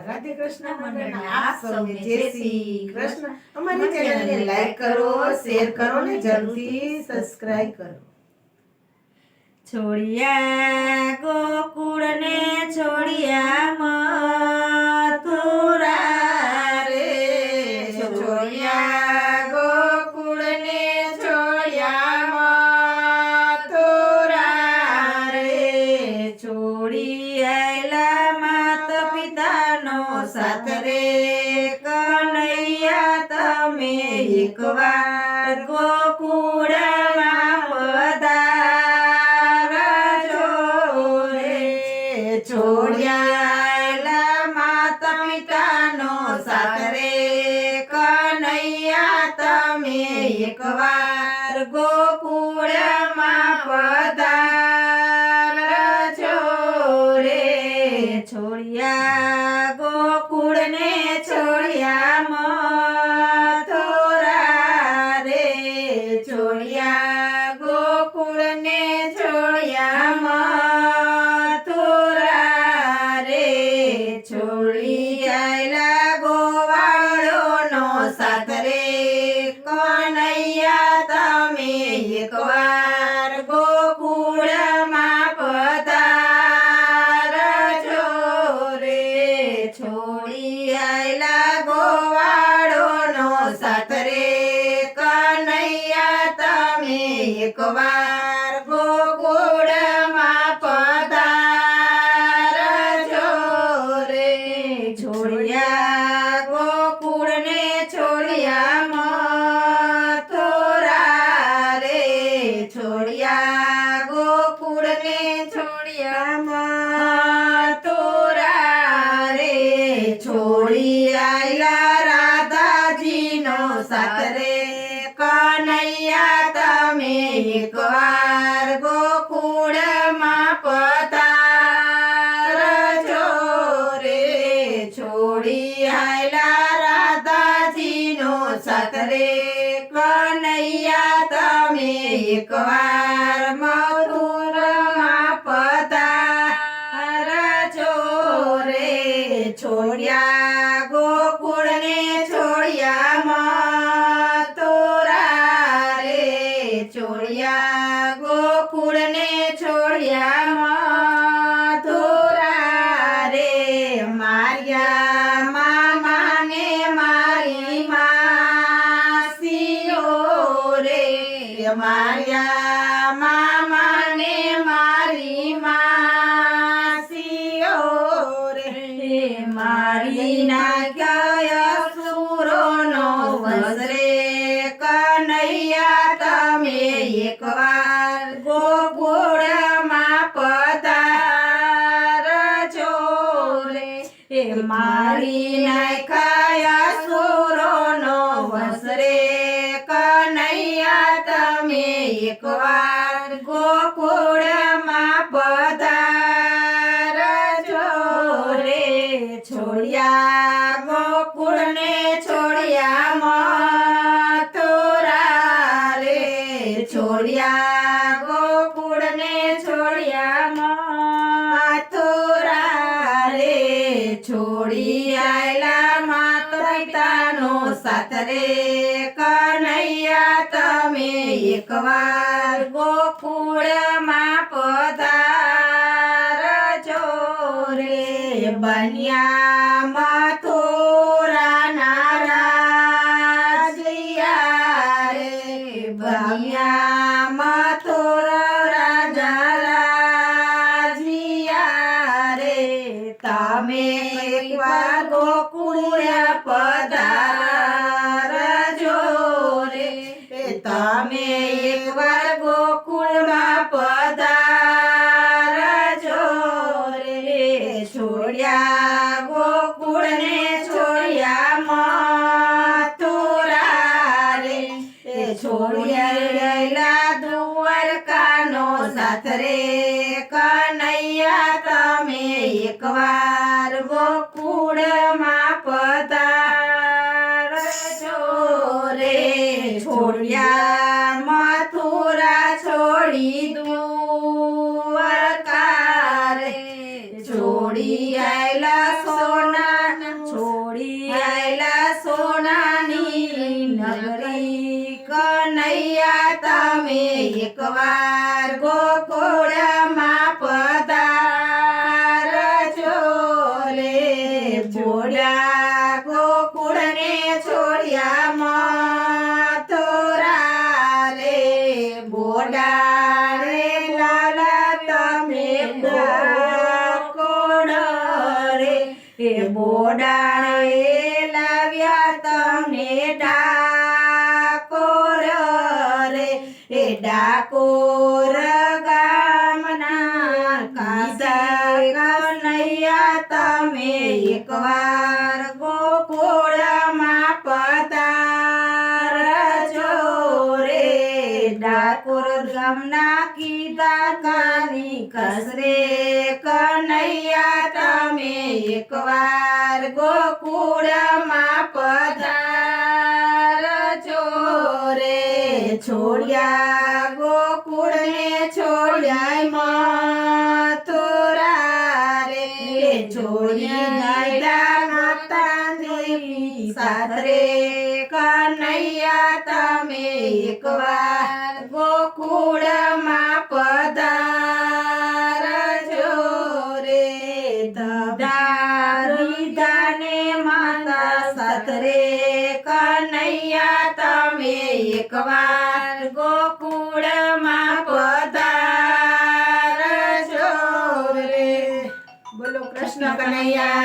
રાધે કૃષ્ણ મંડળ આપ સૌને જય શ્રી કૃષ્ણ। અમારી ચેનલને લાઈક કરો, શેર કરો ને જરૂરથી સબસ્ક્રાઇબ કરો। છોડિયા ગોકુળ ને છોડિયા મથુરા રે, છોડિયા ગોકુળ ને છોડિયા મથુરા રે, છોડી આયલા માત પિતાનો સાથ રે, કનૈયા તમે એકવાર ગોકુળમાં પધારજો રે, છોડિયા માતા પિતાનો સાથ રે, કનૈયા તમે એકવાર ગોકુળમાં પધારજો રે, છોડિયા ગોકુળ ને છોડિયા મથુરા રે, છોડિયા ગોકુળ ને છોડિયા મથુરા રે, છોડી આયલા ગોવાળોનો સાથ રે, કનૈયા તમે એકવાર ગોકુળમાં પધારજો રે, છોડી આયલા ગોવાળોનો સાથ રે, કનૈયા તમે એકવાર ગોકુળમાં પધારજો રે, છોડિયા ગોકુળ ને છોડિયા મથુરા રે, છોડિયા ગોકુળ ને છોડિયા મથુરા રે, છોડી આયલા રાધાજીનો સાથ રે, કનૈયા તમે એકવાર ગોકુળમાં પધારજો રે, છોડી આયલા રાધાજીનો સાથ રે, કનૈયા તમે એકવાર મથુરામાં પધારજો રે, છોડિયા ગોકુળ ને છોડિયા મથુરા રે, છોડિયા ગોકુળ ને છોડિયા મથુરા રે, માર્યા મામા ને મારી માસીઓ રે, માર્યા મામા ને મારી માસીઓ રે, મારી નાખ્યા અસુરોનો વશ રે, કનૈયા તમે એકવાર ગોકુળમાં પધારજો રે, મારી નાખ્યા અસુરોનો વશ રે, કનૈયા તમે એકવાર ગોકુળમાં પધારજો રે, છોડિયા ગોકુળ ને છોડિયા મથુરા રે, છોડિયા ગોકુળ ને છોડિયા મથુરા રે, છોડી આયલા માતા પિતાનો સાથ રે, કનૈયા તમે એકવાર ગોકુળમાં પધારજો રે, બન્યા મથુરાના રાજિયા રે, બન્યા મથુરા રાજા રાજિયા રે, તમે એકવાર ગોકુળ પધારજો રે, તમે એકવાર ગોકુળમાં પધારજો રે, છોડિયા ગોકુળ ને છોડિયા મથુરા રે, છોડિયા દ્વારકાનો સાથ રે, કનૈયા તમે એકવાર ગોકુળમાં પધારજો રે, છોડિયા મથુરા છોડી દ્વારકા રે, છોડી આયલા સોના છોડી આયલા સોનાની નગરી કનૈયા તમે એકવાર ગોકુળમાં પધારજો રે ભોળા ગોકુળને છોડ્યા મથુરા રે બોડા રે લાલા તમે ગોકુળ રે એ બોડાણે લાવ્યા તમને ડાકોર રે એ ડાકોર ગામના કાસા કનૈયા તમે એકવાર ગોકુળમાં પધારજો રે ડાકોર ગામના કીધા કાની કસરે કનૈયા તમે એકવાર ગોકુળમાં પધારજો રે છોડ્યા ગોકુળને છોડ્યા મથુરા રે છોડી ગયેલા માતાજી સાથે કનૈયા તમે એકવાર ગોકુળમાં પધારજો રે દાને માતા સાથે કનૈયા તમે એકવાર ગોકુળમાં પધારજો રે બોલો કૃષ્ણ કનૈયા